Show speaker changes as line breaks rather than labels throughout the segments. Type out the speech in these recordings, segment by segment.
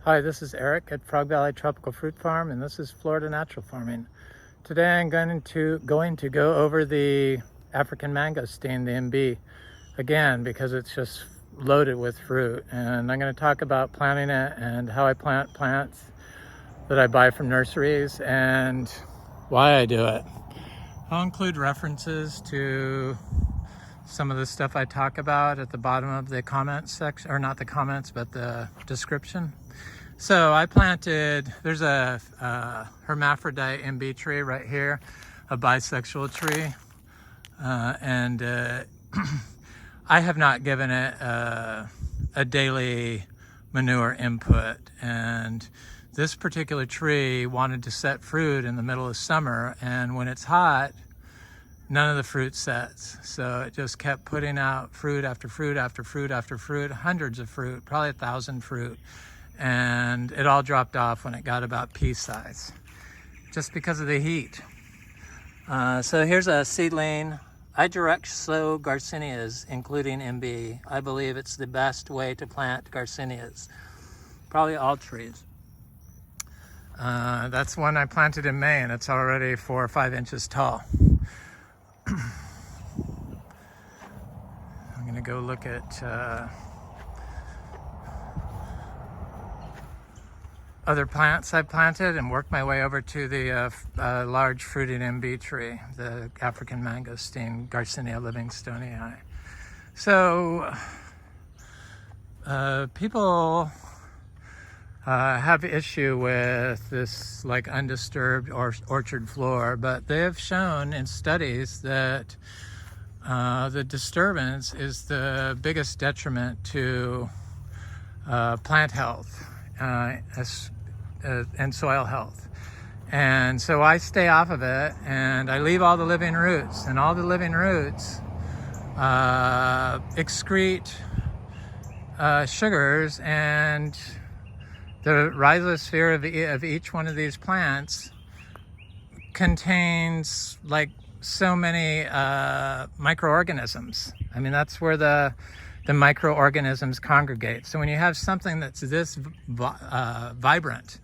Hi, this is Eric at Frog Valley Tropical Fruit Farm, and this is Florida Natural Farming. Today I'm going to go over the African mangosteen, the Imbe, again because it's just loaded with fruit. And I'm going to talk about planting it and how I plant plants that I buy from nurseries and why I do it. I'll include references to some of the stuff I talk about at the bottom of the comments section, or not the comments, but the description. So I planted, there's a hermaphrodite Imbe tree right here, a bisexual tree, and I have not given it a daily manure input. And this particular tree wanted to set fruit in the middle of summer, and when it's hot, none of the fruit sets. So it just kept putting out fruit after fruit after fruit after fruit, hundreds of fruit, probably 1,000 fruit. And it all dropped off when it got about pea size, just because of the heat. So here's a seedling. I direct sow Garcinias, including Imbe. I believe it's the best way to plant Garcinias, probably all trees. That's one I planted in May, and it's already 4 or 5 inches tall. I'm gonna go look at other plants I planted and work my way over to the large fruited Imbe tree, the African mangosteen, Garcinia livingstonei. So people have issue with this like undisturbed orchard floor, but they have shown in studies that the disturbance is the biggest detriment to plant health and soil health. And so I stay off of it, and I leave all the living roots, and all the living roots excrete sugars, and the rhizosphere of each one of these plants contains like so many microorganisms. I mean, that's where the microorganisms congregate. So when you have something that's this vibrant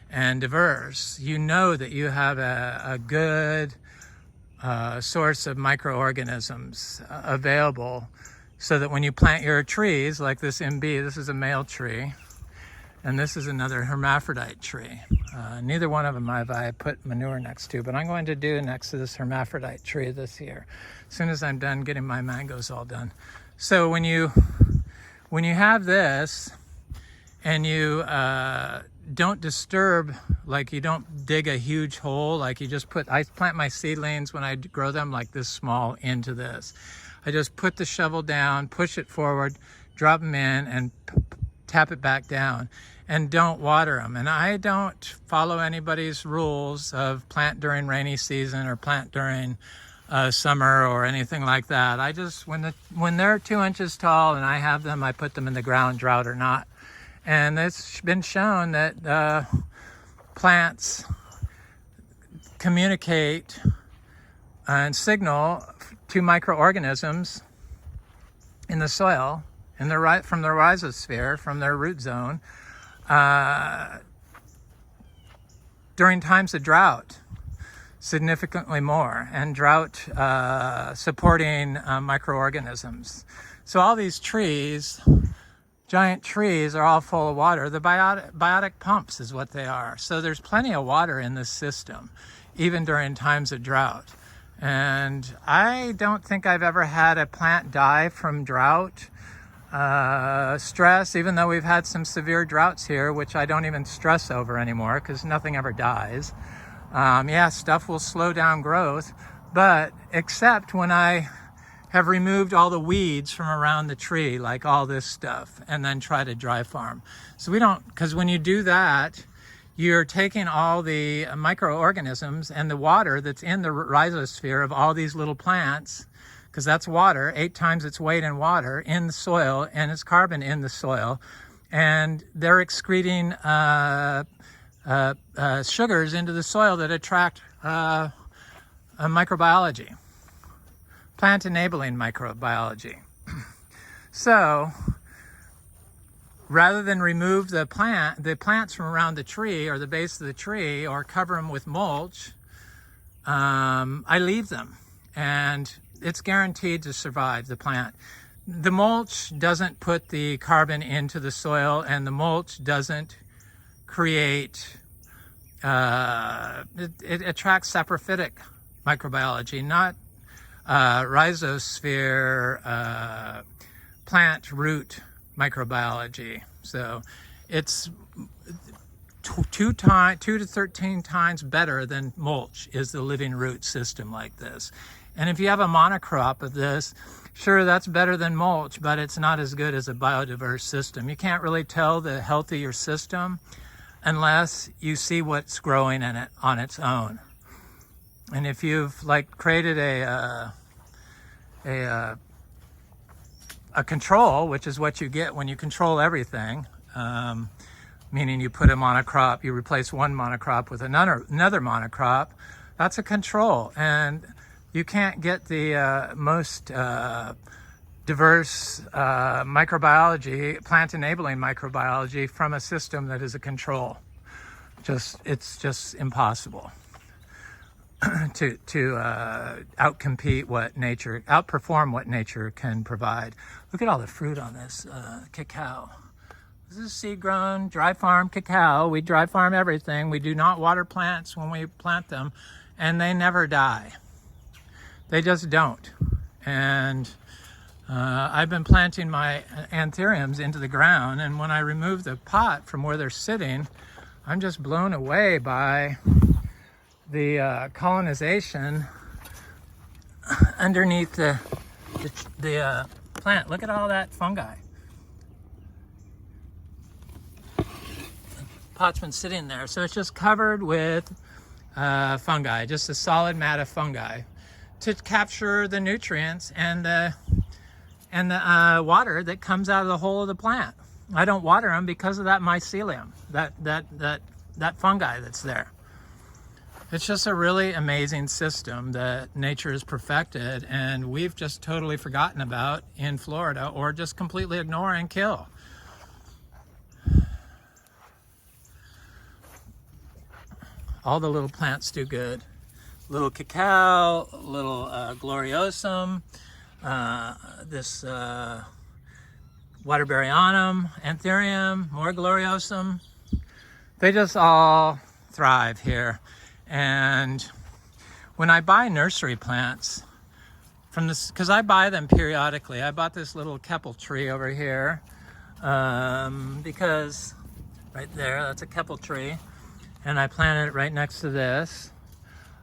and diverse, you know that you have a good source of microorganisms available, so that when you plant your trees, like this Imbe, this is a male tree, and this is another hermaphrodite tree. Neither one of them have I put manure next to, but I'm going to do next to this hermaphrodite tree this year, as soon as I'm done getting my mangoes all done. So when you have this, and you don't disturb, like you don't dig a huge hole, like you just I plant my seedlings when I grow them like this small into this. I just put the shovel down, push it forward, drop them in, and tap it back down, and don't water them. And I don't follow anybody's rules of plant during rainy season or plant during summer or anything like that. I just, when they're 2 inches tall and I have them, I put them in the ground, drought or not. And it's been shown that plants communicate and signal to microorganisms in the soil, from their rhizosphere, from their root zone, during times of drought, significantly more, and drought supporting microorganisms. So all these trees, giant trees, are all full of water. The biotic pumps is what they are. So there's plenty of water in this system, even during times of drought. And I don't think I've ever had a plant die from drought stress, even though we've had some severe droughts here, which I don't even stress over anymore because nothing ever dies. Yeah, stuff will slow down growth, but except when I have removed all the weeds from around the tree, like all this stuff, and then try to dry farm. So we don't, because when you do that, you're taking all the microorganisms and the water that's in the rhizosphere of all these little plants, because that's water, 8 times its weight in water in the soil, and it's carbon in the soil, and they're excreting sugars into the soil that attract microbiology, plant enabling microbiology. So rather than remove the plants from around the tree or the base of the tree or cover them with mulch, I leave them, and it's guaranteed to survive, the plant. The mulch doesn't put the carbon into the soil, and the mulch doesn't create, it attracts saprophytic microbiology, not rhizosphere, plant root microbiology. So it's 2 to 13 times better than mulch is the living root system like this. And if you have a monocrop of this, sure, that's better than mulch, but it's not as good as a biodiverse system. You can't really tell the health of your system unless you see what's growing in it on its own. And if you've like created a control, which is what you get when you control everything, meaning you put a monocrop, you replace one monocrop with another monocrop, that's a control. And you can't get the most diverse microbiology, plant-enabling microbiology from a system that is a control. It's just impossible to outperform what nature can provide. Look at all the fruit on this cacao. This is seed-grown, dry farm cacao. We dry farm everything. We do not water plants when we plant them, and they never die. They just don't. And I've been planting my anthuriums into the ground, and when I remove the pot from where they're sitting, I'm just blown away by the colonization underneath the plant. Look at all that fungi. The pot's been sitting there, so it's just covered with fungi, just a solid mat of fungi to capture the nutrients and the water that comes out of the whole of the plant. I don't water them because of that mycelium, that fungi that's there. It's just a really amazing system that nature has perfected, and we've just totally forgotten about in Florida, or just completely ignore and kill. All the little plants do good. Little cacao, little gloriosum, this waterburyonum, anthurium, more gloriosum. They just all thrive here. And when I buy nursery plants from this, because I buy them periodically, I bought this little keppel tree over here because right there, that's a keppel tree, and I planted it right next to this.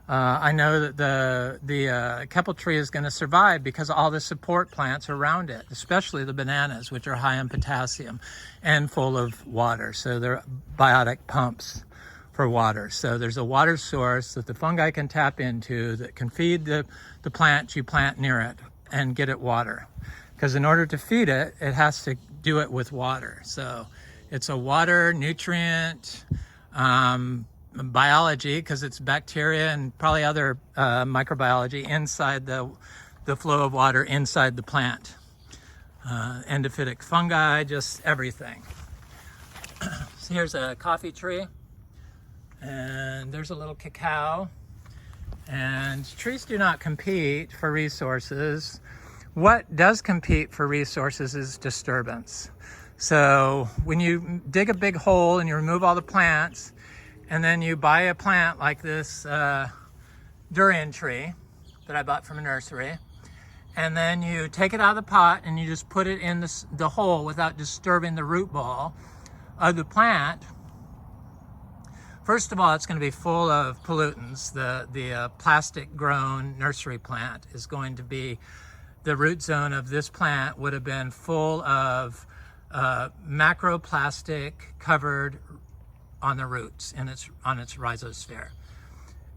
I know that the keppel tree is going to survive because all the support plants around it, especially the bananas, which are high in potassium and full of water. So they're biotic pumps for water. So there's a water source that the fungi can tap into that can feed the plant you plant near it and get it water. Because in order to feed it, it has to do it with water. So it's a water, nutrient, biology, because it's bacteria and probably other microbiology inside the flow of water inside the plant. Endophytic fungi, just everything. So here's a coffee tree, and there's a little cacao. And trees do not compete for resources. What does compete for resources is disturbance. So when you dig a big hole and you remove all the plants, and then you buy a plant like this durian tree that I bought from a nursery, and then you take it out of the pot and you just put it in the hole without disturbing the root ball of the plant. First of all, it's going to be full of pollutants. The plastic grown nursery plant is going to be, the root zone of this plant would have been full of macroplastic covered on the roots and on its rhizosphere.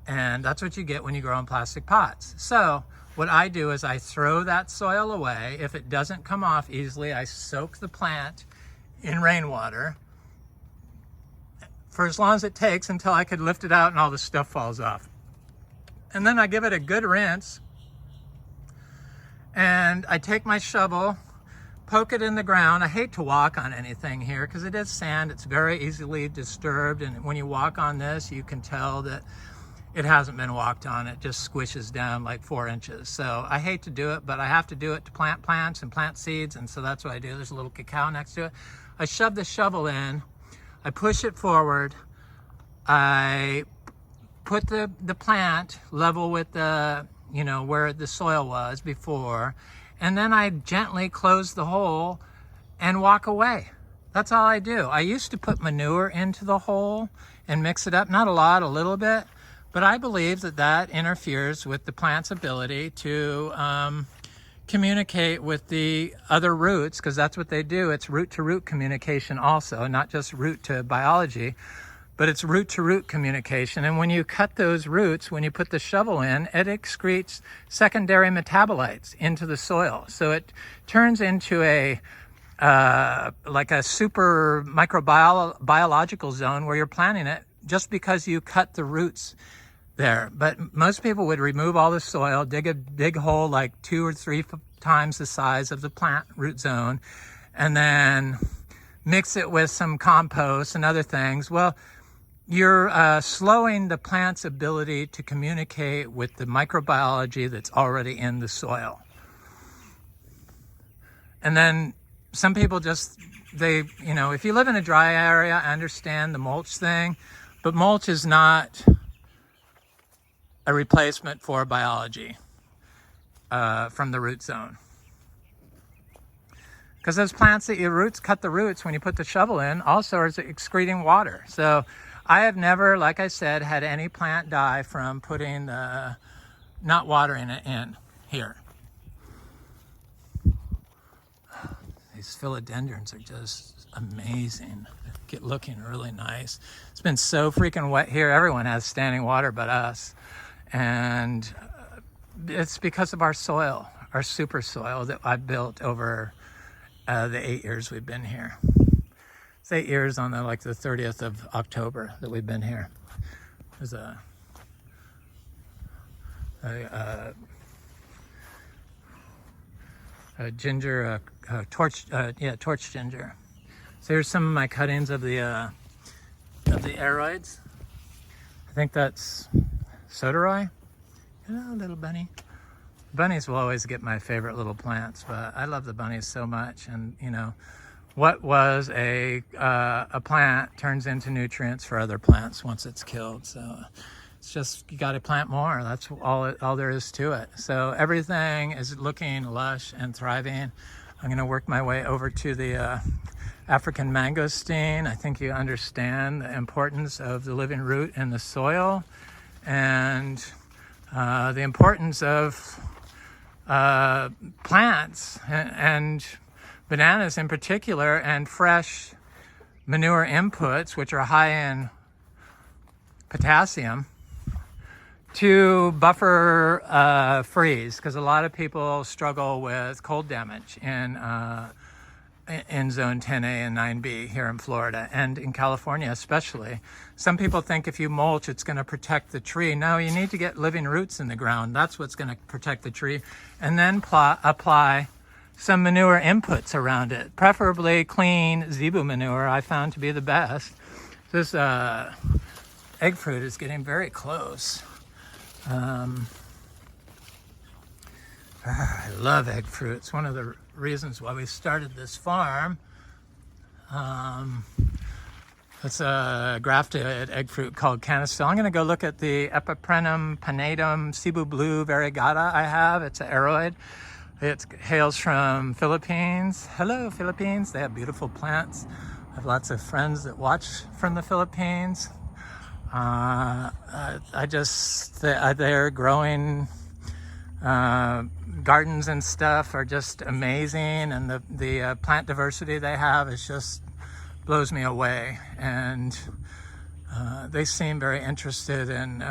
And that's what you get when you grow in plastic pots. So what I do is I throw that soil away. If it doesn't come off easily, I soak the plant in rainwater for as long as it takes until I could lift it out and all the stuff falls off. And then I give it a good rinse, and I take my shovel, poke it in the ground. I hate to walk on anything here because it is sand. It's very easily disturbed, and when you walk on this, you can tell that it hasn't been walked on. It just squishes down like 4 inches. So I hate to do it, but I have to do it to plant plants and plant seeds, and so that's what I do. There's a little cacao next to it. I shove the shovel in, I push it forward, I put the plant level with the, you know, where the soil was before, and then I gently close the hole and walk away. That's all I do. I used to put manure into the hole and mix it up, not a lot, a little bit, but I believe that that interferes with the plant's ability to communicate with the other roots, because that's what they do. It's root-to-root communication also, not just root to biology, but it's root-to-root communication. And when you cut those roots, when you put the shovel in, it excretes secondary metabolites into the soil. So it turns into a like a super microbiological zone where you're planting it just because you cut the roots there. But most people would remove all the soil, dig a big hole like 2 or 3 times the size of the plant root zone, and then mix it with some compost and other things. Well, you're slowing the plant's ability to communicate with the microbiology that's already in the soil. And then some people just, they, you know, if you live in a dry area, I understand the mulch thing, but mulch is not a replacement for biology from the root zone. Because those plants that your roots cut the roots when you put the shovel in also are excreting water. So I have never, like I said, had any plant die from putting the, not watering it in here. These philodendrons are just amazing. Get looking really nice. It's been so freaking wet here. Everyone has standing water but us. And it's because of our soil, our super soil that I built over the 8 years we've been here. It's 8 years on the 30th of October that we've been here. There's a ginger, torch ginger. So here's some of my cuttings of the aroids. I think that's soderoy. Hello, little bunny. Bunnies will always get my favorite little plants, but I love the bunnies so much. And you know, what was a plant turns into nutrients for other plants once it's killed. So it's just, you got to plant more. That's all there is to it. So everything is looking lush and thriving. I'm going to work my way over to the African mangosteen. I think you understand the importance of the living root in the soil, and the importance of plants and bananas in particular, and fresh manure inputs, which are high in potassium, to buffer freeze, because a lot of people struggle with cold damage in zone 10A and 9B here in Florida, and in California especially. Some people think if you mulch, it's going to protect the tree. No, you need to get living roots in the ground. That's what's going to protect the tree. And then apply some manure inputs around it, preferably clean zebu manure. I found to be the best. This egg fruit is getting very close. I love egg fruit. It's one of the reasons why we started this farm. It's a grafted egg fruit called canistel. I'm going to go look at the Epiprenum panatum Cebu blue variegata I have. It's an aroid. It hails from Philippines. Hello, Philippines. They have beautiful plants. I have lots of friends that watch from the Philippines. They're growing gardens and stuff are just amazing, and the plant diversity they have is just blows me away. And they seem very interested in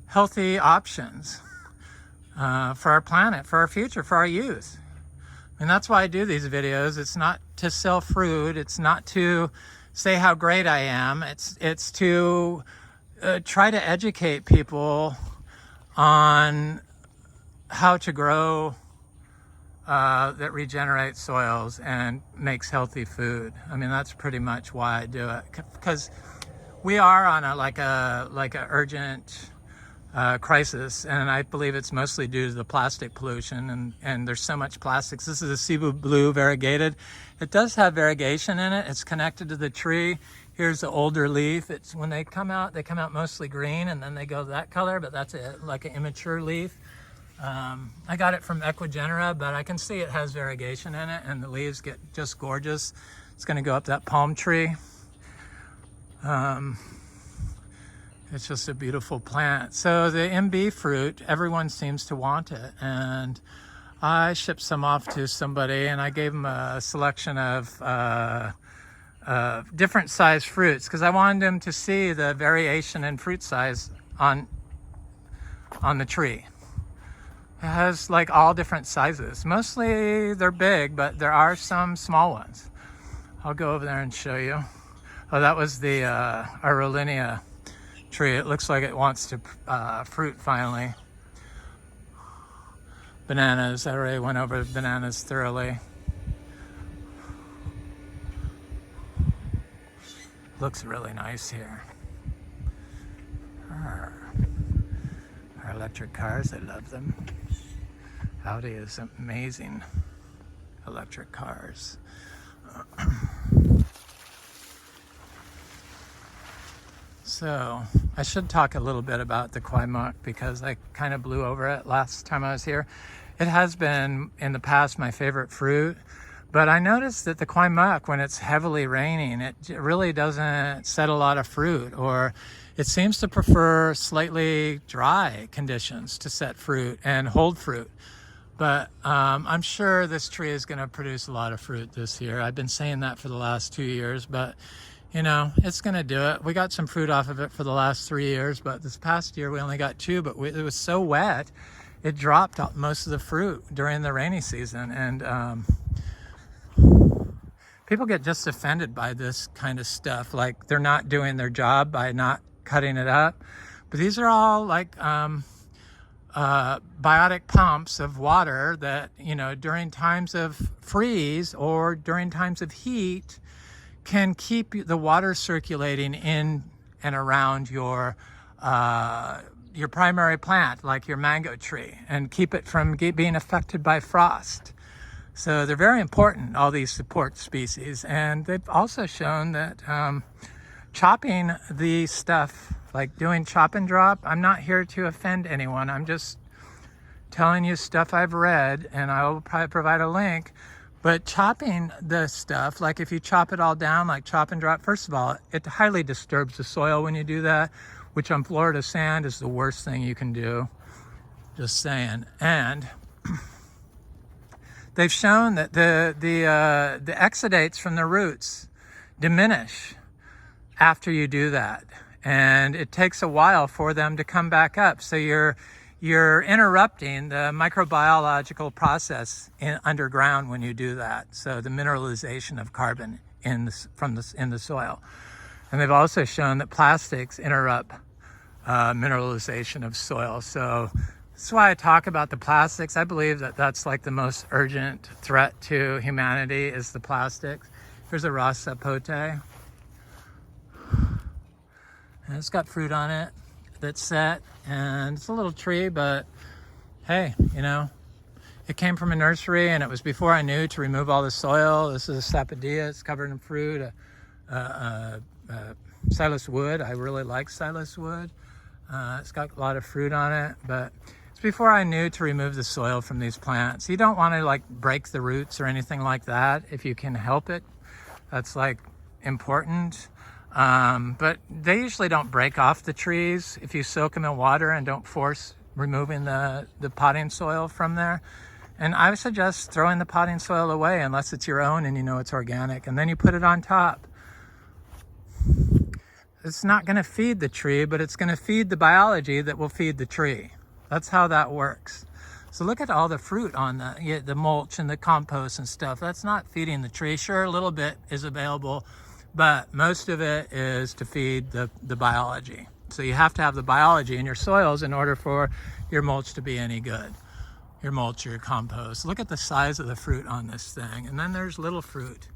healthy options for our planet, for our future, for our youth. And that's why I do these videos. It's not to sell fruit. It's not to say how great I am. It's to try to educate people on how to grow that regenerates soils and makes healthy food. I mean, that's pretty much why I do it, because we are on a urgent crisis, and I believe it's mostly due to the plastic pollution, and there's so much plastics. This is a Cebu blue variegated. It does have variegation in it. It's connected to the tree. Here's the older leaf. It's when they come out mostly green, and then they go that color, but that's like an immature leaf. I got it from Equigenera, but I can see it has variegation in it, and the leaves get just gorgeous. It's going to go up that palm tree. It's just a beautiful plant. So the Imbe fruit, everyone seems to want it, and I shipped some off to somebody, and I gave them a selection of different size fruits, because I wanted them to see the variation in fruit size on the tree. It has like all different sizes. Mostly they're big, but there are some small ones. I'll go over there and show you. Oh, that was the Arolinia tree. It looks like it wants to fruit finally. Bananas, I already went over bananas thoroughly. Looks really nice here. Our electric cars, I love them. Audi is amazing. Electric cars. So I should talk a little bit about the kwai muck, because I kind of blew over it last time I was here. It has been in the past my favorite fruit, but I noticed that the kwai muck, when it's heavily raining, it really doesn't set a lot of fruit, or it seems to prefer slightly dry conditions to set fruit and hold fruit. But I'm sure this tree is going to produce a lot of fruit this year. I've been saying that for the last 2 years, but you know, it's going to do it. We got some fruit off of it for the last 3 years, but this past year we only got 2, but it was so wet, it dropped most of the fruit during the rainy season. And people get just offended by this kind of stuff, like they're not doing their job by not cutting it up. But these are all like biotic pumps of water that, you know, during times of freeze or during times of heat can keep the water circulating in and around your primary plant, like your mango tree, and keep it from being affected by frost. So they're very important, all these support species. And they've also shown that chopping the stuff, like doing chop and drop, I'm not here to offend anyone. I'm just telling you stuff I've read, and I will probably provide a link. But chopping the stuff, like if you chop it all down, like chop and drop, first of all, it highly disturbs the soil when you do that, which on Florida sand is the worst thing you can do. Just saying. And they've shown that the exudates from the roots diminish after you do that, and it takes a while for them to come back up. So you're interrupting the microbiological process underground when you do that. So the mineralization of carbon in the soil. And they've also shown that plastics interrupt mineralization of soil. So that's why I talk about the plastics. I believe that that's like the most urgent threat to humanity is the plastics. Here's a Ras sapote. And it's got fruit on it that's set, and it's a little tree, but hey, you know, it came from a nursery, and it was before I knew to remove all the soil. This is a sapodilla. It's covered in fruit. Silas wood. I really like Silas wood. It's got a lot of fruit on it, but it's before I knew to remove the soil from these plants. You don't want to like break the roots or anything like that if you can help it. That's like important. But they usually don't break off the trees if you soak them in water and don't force removing the potting soil from there. And I would suggest throwing the potting soil away unless it's your own and you know it's organic, and then you put it on top. It's not going to feed the tree, but it's going to feed the biology that will feed the tree. That's how that works. So look at all the fruit on the mulch and the compost and stuff. That's not feeding the tree. Sure, a little bit is available, but most of it is to feed the biology. So you have to have the biology in your soils in order for your mulch to be any good. your mulch, your compost. Look at the size of the fruit on this thing. And then there's little fruit.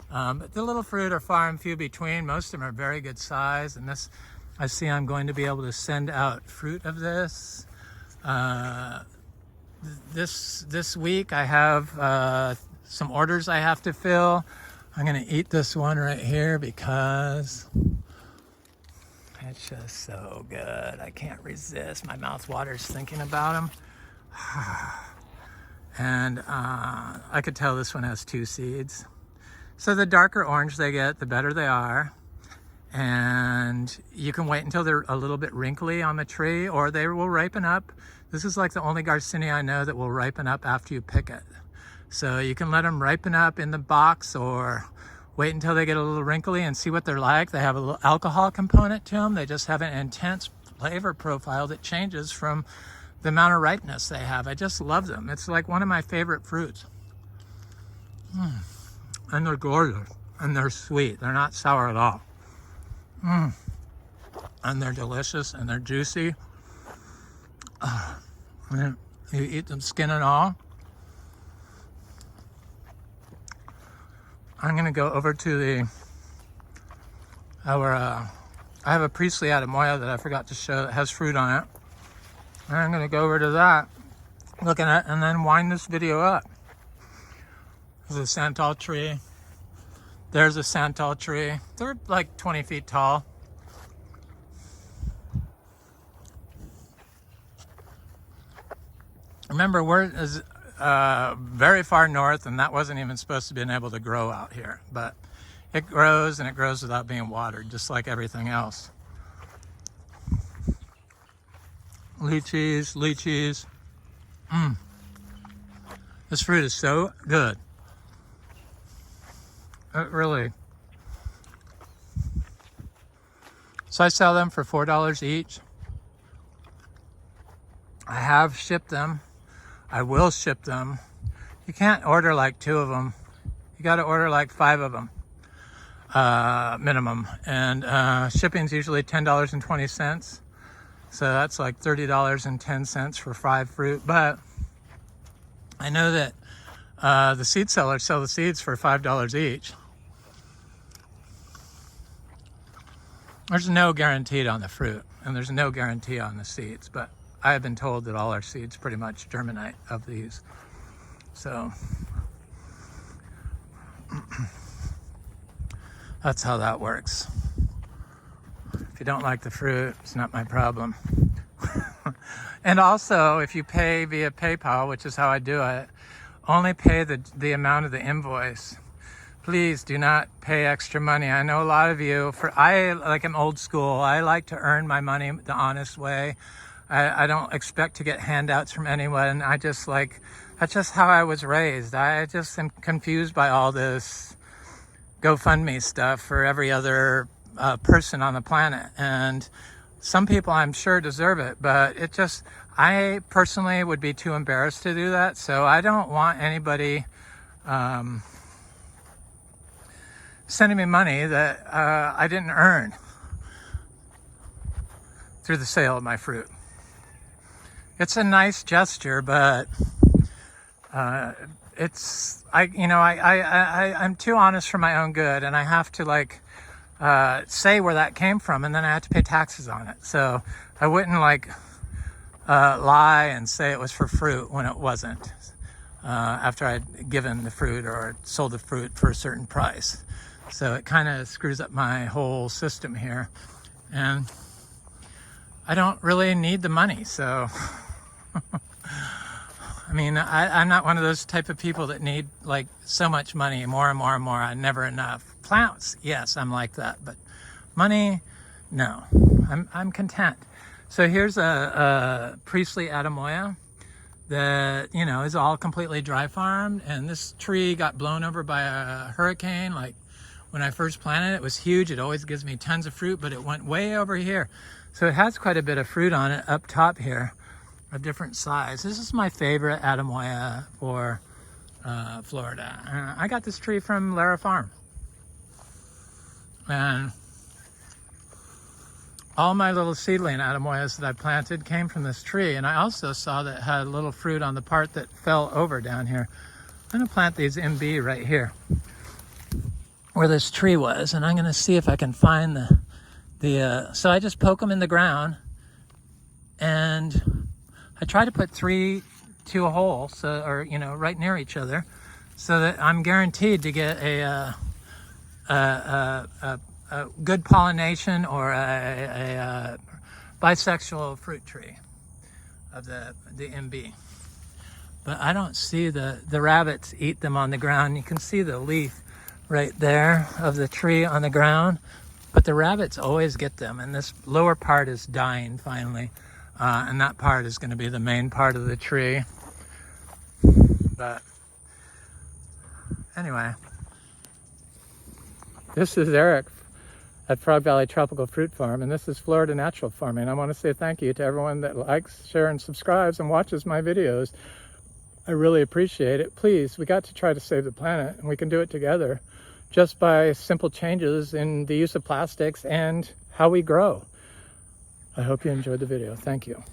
But the little fruit are far and few between. Most of them are very good size. And this, I see I'm going to be able to send out fruit of this. This week I have some orders I have to fill. I'm gonna eat this one right here because it's just so good. I can't resist. My mouth waters thinking about them. And I could tell this one has 2 seeds. So the darker orange they get, the better they are. And you can wait until they're a little bit wrinkly on the tree, or they will ripen up. This is like the only Garcinia I know that will ripen up after you pick it. So you can let them ripen up in the box, or wait until they get a little wrinkly and see what they're like. They have a little alcohol component to them. They just have an intense flavor profile that changes from the amount of ripeness they have. I just love them. It's like one of my favorite fruits. And they're gorgeous, and they're sweet. They're not sour at all. And they're delicious, and they're juicy. And you eat them skin and all. I'm gonna go over to I have a Priestley Adamoya that I forgot to show that has fruit on it. And I'm gonna go over to that, looking at, and then wind this video up. There's a santal tree. There's a santal tree. They're like 20 feet tall. Remember, we're very far north, and that wasn't even supposed to be able to grow out here. But it grows, and it grows without being watered, just like everything else. Lychees. This fruit is so good. Really. So I sell them for $4 each. I have shipped them. I will ship them. You can't order like 2 of them. You got to order like 5 of them minimum. And shipping's usually $10.20. So that's like $30.10 for 5 fruit. But I know that the seed sellers sell the seeds for $5 each. There's no guaranteed on the fruit, and there's no guarantee on the seeds, but I have been told that all our seeds pretty much germinate of these. So that's how that works. If you don't like the fruit, it's not my problem. And also, if you pay via PayPal, which is how I do it, only pay the amount of the invoice. Please do not pay extra money. I know a lot of you, I'm old school. I like to earn my money the honest way. I don't expect to get handouts from anyone. That's just how I was raised. I just am confused by all this GoFundMe stuff for every other person on the planet. And some people I'm sure deserve it, but I personally would be too embarrassed to do that. So I don't want anybody sending me money that I didn't earn through the sale of my fruit. It's a nice gesture, but I'm too honest for my own good, and I have to say where that came from, and then I have to pay taxes on it. So I wouldn't lie and say it was for fruit when it wasn't, after I'd given the fruit or sold the fruit for a certain price. So it kind of screws up my whole system here, and I don't really need the money. So I mean, I'm not one of those type of people that need so much money, more and more and more, never enough. Plants, yes, I'm like that, but money, no. I'm content. So here's a Priestley Adamoya that is all completely dry farmed, and this tree got blown over by a hurricane. When I first planted it, it was huge. It always gives me tons of fruit, but it went way over here. So it has quite a bit of fruit on it up top here, a different size. This is my favorite Adamoya for Florida. I got this tree from Lara Farm. And all my little seedling anemoyas that I planted came from this tree, and I also saw that it had a little fruit on the part that fell over down here. I'm gonna plant these Imbe right here where this tree was, and I'm gonna see if I can find so I just poke them in the ground, and I try to put 3 to a hole, so, or you know, right near each other, so that I'm guaranteed to get a good pollination or a bisexual fruit tree of the Imbe. But I don't see the rabbits eat them on the ground. You can see the leaf right there of the tree on the ground, but the rabbits always get them, and this lower part is dying finally, and that part is going to be the main part of the tree. But anyway, this is Eric at Frog Valley Tropical Fruit Farm, and this is Florida Natural Farming. I want to say thank you to everyone that likes, shares, and subscribes and watches my videos. I really appreciate it. Please, we got to try to save the planet, and we can do it together just by simple changes in the use of plastics and how we grow. I hope you enjoyed the video. Thank you.